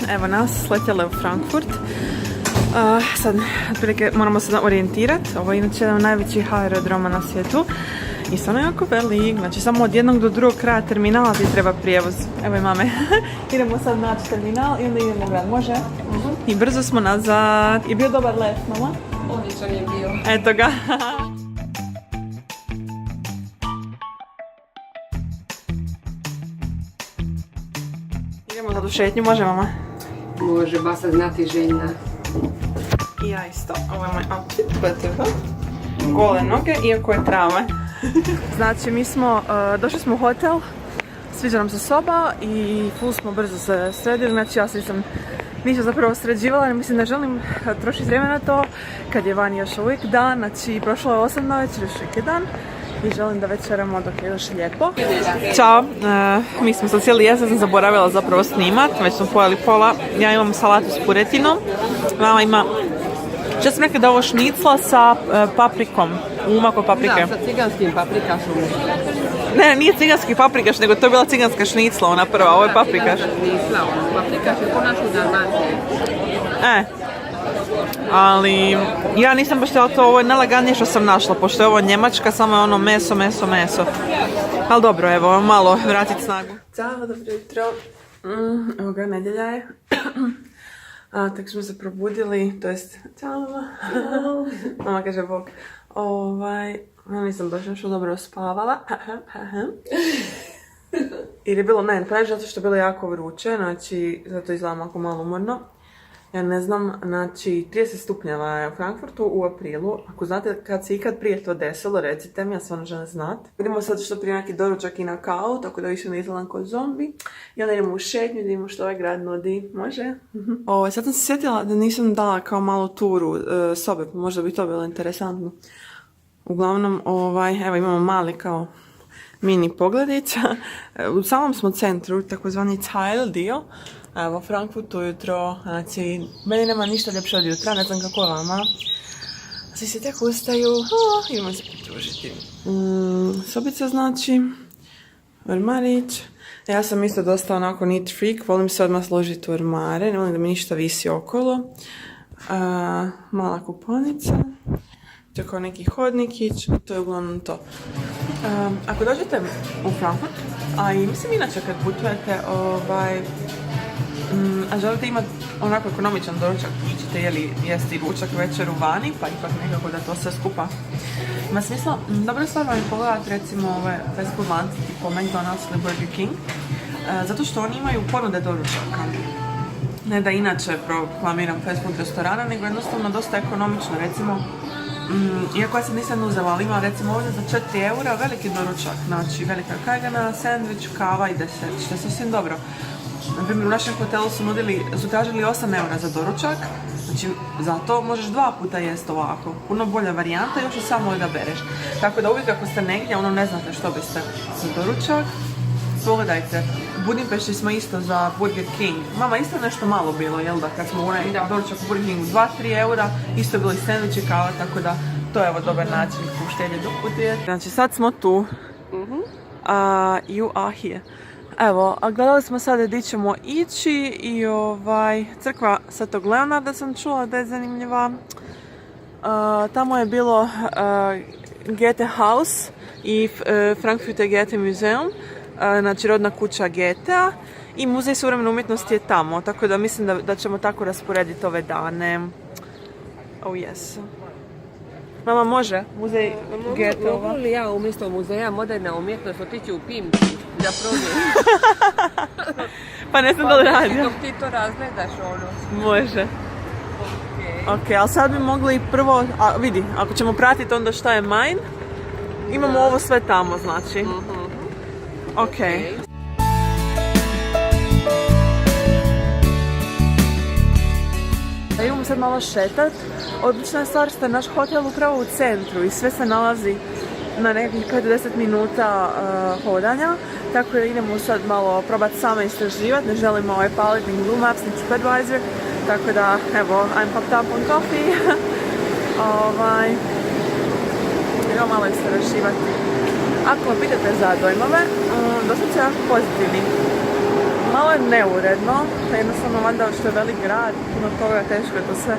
Evo nas, sletjele u Frankfurt. Sad, otprilike, moramo se orijentirati. Ovo je inače jedan od najvećih aerodroma na svijetu. I stvarno je jako velik. Znači, samo od jednog do drugog kraja terminala ti treba prijevoz. Evo i mame. Idemo sad naći terminal i onda idemo grad. Može? I brzo smo nazad. Je bio dobar let, mama? Odličan je bio. Eto ga. Idemo sad u šetnju, može mama? Može, basa znati željna. I ja isto. Ovo je moj outfit. Gole noge, iako je trava. Znači, mi smo, došli smo u hotel, sviđa nam se soba i full smo brzo se sredili. Znači, ja nisam ništa zapravo sređivala, jer mislim da želim trošiti vrijeme na to kad je van još uvijek dan. Znači, prošlo je 8 na večer, još uvijek je dan i želim da večeramo dok je još lijepo. Ćao, mi smo sad cijeli jesen, sam zaboravila zapravo snimat, već smo pojeli pola. Ja imam salatu s puretinom, mama ima, što sam rekla da ovo šnicla sa paprikom, umak od paprike. Da, sa ciganskim paprikašom. Ne, nije ciganski paprikaš, nego to je bila ciganska šnicla, ona prva, ovo je paprikaš. Šnicla, paprikaš je konačno Dalmacije. Ali ja nisam baš htjela to, ovo je najlaganije što sam našla, pošto je ovo Njemačka, samo je ono meso. Ali dobro, evo, malo vratiti snagu. Ćao, dobro jutro. Evo ga, nedjelja je. Tek smo se probudili, to jest, ćao mama. Mama kaže bok. Nisam baš nešto dobro spavala. Jer je bilo, ne, zato što je bilo jako vruće, znači, zato izgledam ako malo umorno. Ja ne znam, znači 30 stupnjeva je u Frankfurtu u aprilu. Ako znate kad se ikad prije to desilo, recite mi, ja stvarno želim znat. Vidimo sad što prije neki doručak i na kavu, tako da više ne izgledam kao zombi. I onda idemo u šetnju, da vidimo što ovaj grad nudi. Može? Sad sam se sjetila da nisam dala kao malu turu sobe, možda bi to bilo interesantno. Uglavnom, evo imamo mali kao mini pogledića. U samom smo centru, takozvani Teil dio. Evo, Frankfurt ujutro, znači, meni nema ništa ljepše od jutra, ne znam kako je vama. Svi se tek ustaju, idemo se pridružiti. Sobica znači, ormarić. Ja sam isto dosta onako neat freak, volim se odmah složiti u ormare, ne volim da mi ništa visi okolo. Mala kuponica. To je kao neki hodnikić, to je uglavnom to. Ako dođete u Frankfurt, a i mislim inače kad putujete, a želite imati onako ekonomičan doručak, ćete jesti ručak, večeru vani, pa ipak nekako da to sve skupa ima smisla. Dobra stvar vam je pogledati recimo ove fast food lance tipo McDonald's ili Burger King, zato što oni imaju ponude doručaka. Ne da inače proklamiram fast food restorana, nego jednostavno dosta ekonomično, recimo. Iako ja sad nisam uzela, ali ima recimo ovdje za 4 eura veliki doručak, znači velika kajgana, sandvič, kava i desert, što je sasvim dobro. Na primjer, u našem hotelu su tražili 8 eura za doručak, znači za to možeš 2 puta jesti ovako. Puno bolja varijanta, još i samo da bereš. Tako da uvijek ako ste negdje, ne znate što biste za doručak, pogledajte. U Budimpešti smo isto za Burger King. Mama, isto nešto malo bilo, jel da? Kad smo doručak u Burger Kingu 2-3 eura, isto je bilo i sandvič i kava, tako da to je dobar način uštedje dok putujete. Znači sad smo tu. You are here. Evo, a gledali smo sada gdje ćemo ići i crkva Svetog Leonarda sam čula da je zanimljiva. Tamo je bilo Goethe Haus i Frankfurter Goethe Museum, znači rodna kuća Goethea i muzej suvremene umjetnosti je tamo, tako da mislim da ćemo tako rasporediti ove dane. Oh yes. Mama, može? Muzej Goethea. Mogu li ja umjesto muzeja moderna umjetnost otići u Pimki da probijem? Pa ne znam da li radi. Dok ti to razgledaš Može. Ok, ali sad bi mogli prvo, vidi, ako ćemo pratiti onda šta je Main, imamo ovo sve tamo, znači. Ok. Idemo sad malo šetat. Odlična je stvar što je naš hotel upravo u centru i sve se nalazi na nekih 50 minuta hodanja. Tako da idemo sad malo probati same istraživati, ne želimo paliti ni Google Maps, ni TripAdvisor. Tako da, evo, I'm popped up on coffee. Idemo malo istraživati. Ako me pitate za dojmove, dosta će jako pozitivni. malo je neuredno, jednostavno valjda što je velik grad, puno toga teško je to sve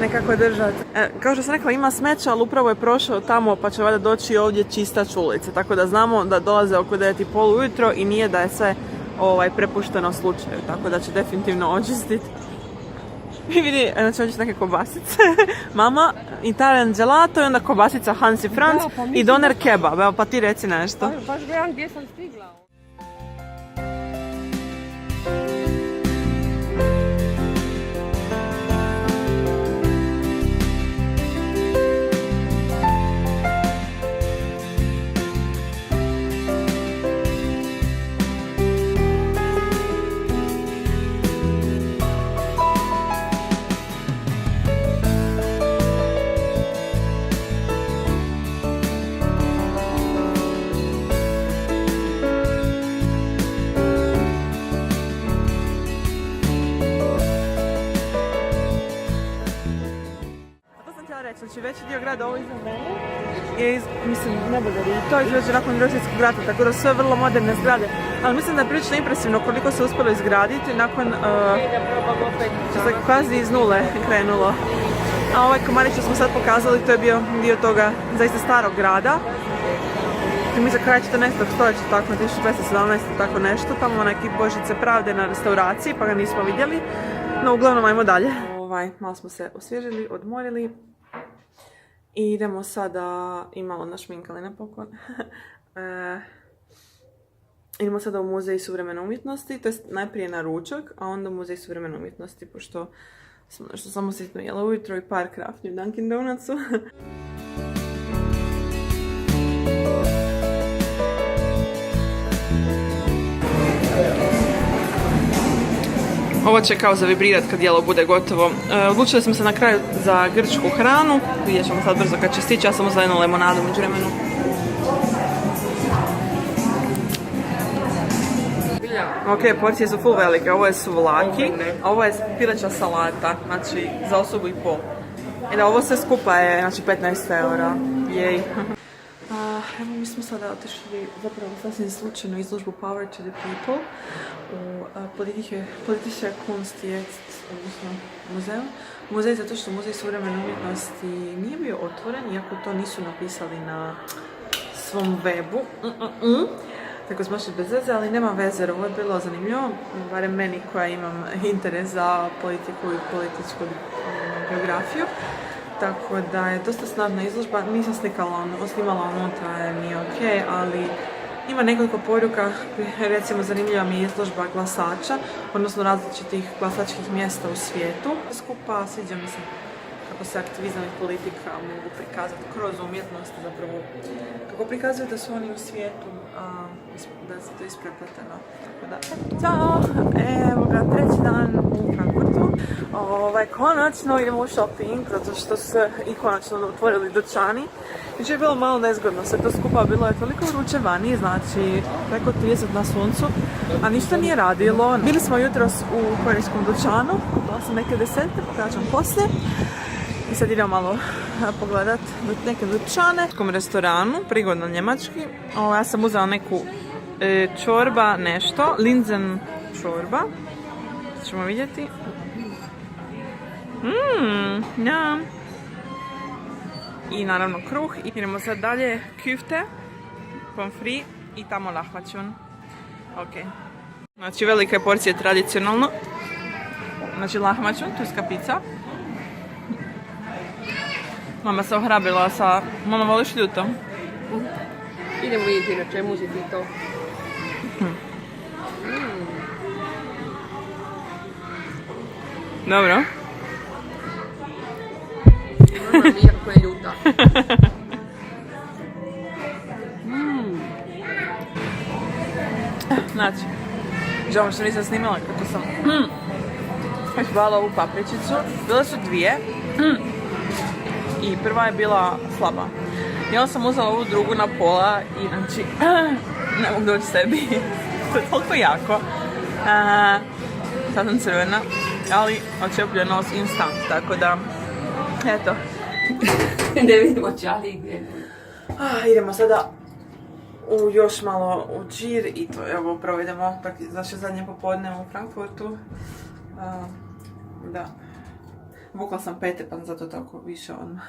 nekako držati. Kao što sam rekla, ima smeća, ali upravo je prošao tamo pa će valjda doći ovdje čistać ulice, tako da znamo da dolaze oko 9:30 ujutro i nije da je sve prepušteno slučaju, tako da će definitivno očistiti. I vidi, znači ovdje su neke kobasice, mama, Italian gelato i onda kobasica Hans i Franz i doner kebab, evo pa ti reci nešto. Baš gledam gdje sam stigla. Znači veći dio grada ovo iza mene je neboderi i to izgleda nakon Drugog svjetskog rata, tako da su sve vrlo moderne zgrade. Ali mislim da je prilično impresivno koliko se uspjelo izgraditi nakon što se kvazi iz nule krenulo. A ovaj komadić što smo sad pokazali, to je bio dio toga zaista starog grada. Mi za kraj 14. stoljeća, tako 1217. tako nešto, tamo neki Božice pravde na restauraciji pa ga nismo vidjeli. No uglavnom ajmo dalje. Malo smo se osvježili, odmorili. I idemo sada, i malo našminkali napokon, idemo sada u muzej suvremene umjetnosti, to je najprije na ručak, a onda u muzej suvremene umjetnosti, pošto smo nešto samo sitno jela ujutro i par krafnji u Dunkin Donutsu. Ovo će kao zavibrirat kad jelo bude gotovo. Odlučili smo se na kraju za grčku hranu. Vidjet ćemo sad brzo kad će stići. Ja sam uzela jednu lemonadu među vremenu. Ok, porcije su full velike. Ovo je suvlaki, a ovo je pileća salata. Znači za osobu i pol. I da ovo sve skupa je znači 15 eura. Jej. Evo mi smo sada otišli zapravo sasvim slučajno izložbu Power to the People u Politische Kunst jetzt, odnosno muzeju. Muzej zato što muzej suvremene umjetnosti nije bio otvoren, iako to nisu napisali na svom webu. Tako smo šli bez veze, ali nema veze, ovo je bilo zanimljivo, barem meni koja imam interes za politiku i političku geografiju. Tako da je dosta snadna izložba, nisam snimala unutra, nije ok, ali ima nekoliko poruka, recimo zanimljiva mi je izložba glasača, odnosno različitih glasačkih mjesta u svijetu. Skupa sviđa mi se kako se aktivizam i politika mogu prikazati kroz umjetnost, zapravo kako prikazuju da su oni u svijetu, da se to isprepleteno. Tako da, ćao! Evo ga, treći dan u Frankfurtu. Konačno idemo u shopping, zato što su se i konačno otvorili dućani. Jučer je bilo malo nezgodno, sve to skupa bilo je toliko vruće vani, znači preko 30 na suncu, a ništa nije radilo. Bili smo jutros u korejskom dućanu, kupila sam neke deserte, pokažem poslije. I sad idemo malo pogledat neke dućane. U nekom restoranu, prigodno njemački. Ja sam uzela neku čorba nešto, linzen čorba. Ćemo vidjeti. Ja. I naravno kruh. I idemo sad dalje, küfte, pomfri i tamo lahmacun. Ok. Znači velika je porcija tradicionalno. Znači lahmacun, turska pizza. Mama se ohrabrila sa... Mama, voliš ljuto? Idemo vidjeti na čemu si ti to. Dobro. Mama iako je ljuta. Znači, žao što nisam snimala kako sam hvala ovu papričicu. Bile su dvije. I prva je bila slaba. I onda sam uzela ovu drugu na pola i znači ne mogu doći sebi. To je toliko jako. Sad sam crvena, ali očepljenost instant, tako da, eto. Ne vidimo čali gdje. Idemo sada još malo u džir i to evo provedemo naše zadnje popodne u Frankfurtu. Da. Vukla sam pete pa zato tako više odmah.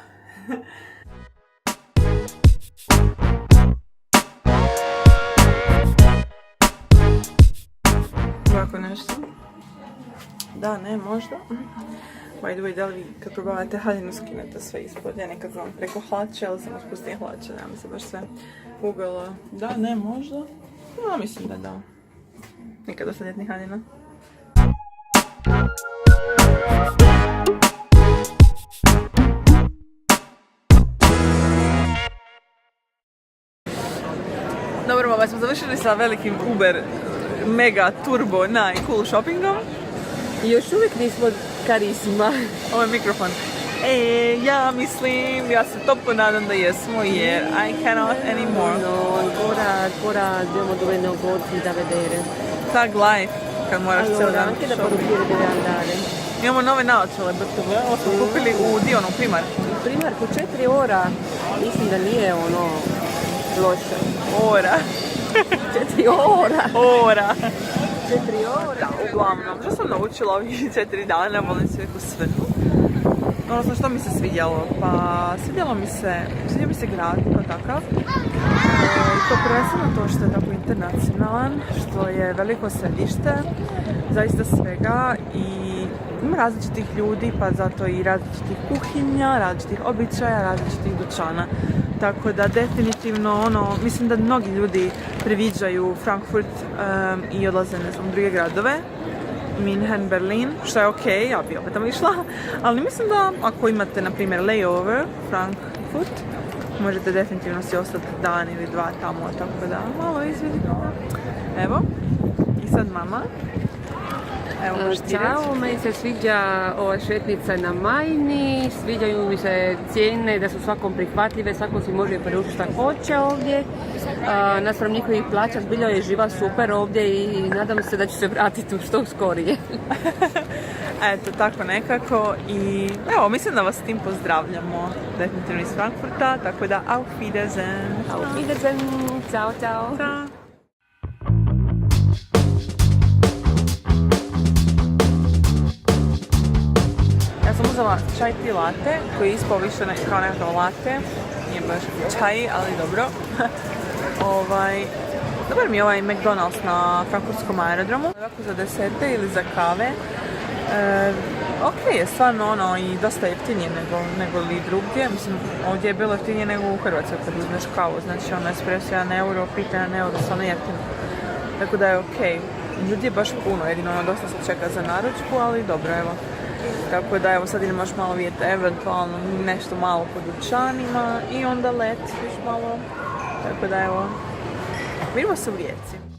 Ovako nešto. Da, ne, možda. By the way, da li vi kad probavate haljinu skinete sve ispod? Ja nekad znam preko hlače, ali sam otpustila hlače, nema se baš sve ugalo. Da, ne, možda. Ja mislim da da. Nikad dosta ljetnih haljina. Dobro, mama, smo završili sa velikim Uber mega turbo cool shoppingom. I još uvijek nismo karisma. Ovo je mikrofon. Ja mislim, ja se toplo nadam da jesmo jer I cannot anymore. No, ancora abbiamo dove negozi da vedere. Tag life, kad moraš cijeli dan Anche da shopping. parrucchiere deve andare. Imamo nove naočale, BTV, ovo smo kupili u Dionu, u Primark. Primarku 4 ora, mislim da nije ono loše. Ora. 4 ora! 4 ora! Da, uglavnom, što sam naučila ovih 4 dana, volim se uvijek u svrnu. Odnosno, što mi se svidjelo? Pa, svidio mi se grad kao takav. To prvenstveno to što je tako internacionalan, što je veliko središte, zaista svega i ima različitih ljudi, pa zato i različitih kuhinja, različitih običaja, različitih dućana. Tako da definitivno mislim da mnogi ljudi previđaju Frankfurt i odlaze u druge gradove. Minhen, Berlin, što je ok, ja bi opet tamo išla, ali mislim da ako imate, na primjer, layover Frankfurt, možete definitivno si ostati dan ili dva tamo, tako da malo izvidimo. Evo, i sad mama. Evo, Ćao, meni se sviđa ova šetnica na Majni, sviđaju mi se cijene da su svakom prihvatljive, svako si može priuštiti šta hoće ovdje. Naspram njihovih plaća zbilja je živa super ovdje i nadam se da ću se vratiti u što skorije. Eto, tako nekako i evo, mislim da vas s tim pozdravljamo definitivno iz Frankfurta, tako da auf Wiedersehen. Auf Wiedersehen, ciao, ciao. Ciao. Ja sam uzela čaj ti latte, koji je ispao više kao nekakav latte. Nije baš čaj, ali dobro. Dobar mi je ovaj McDonald's na frankfurtskom aerodromu. Ovako za deserte ili za kave. Ok je stvarno i dosta jeftinije nego li drugdje. Mislim, ovdje je bilo jeftinije nego u Hrvatskoj kad uzmeš kavu. Znači espresso 1 euro, pita 1 euro, stvarno jeftino. Tako da je ok. Ljudi je baš puno, jedino dosta se čeka za naručku, ali dobro, evo. Tako da evo sad idemo još malo vidjeti eventualno nešto malo po dućanima i onda let još malo. Tako da evo, vidimo se u Rijeci.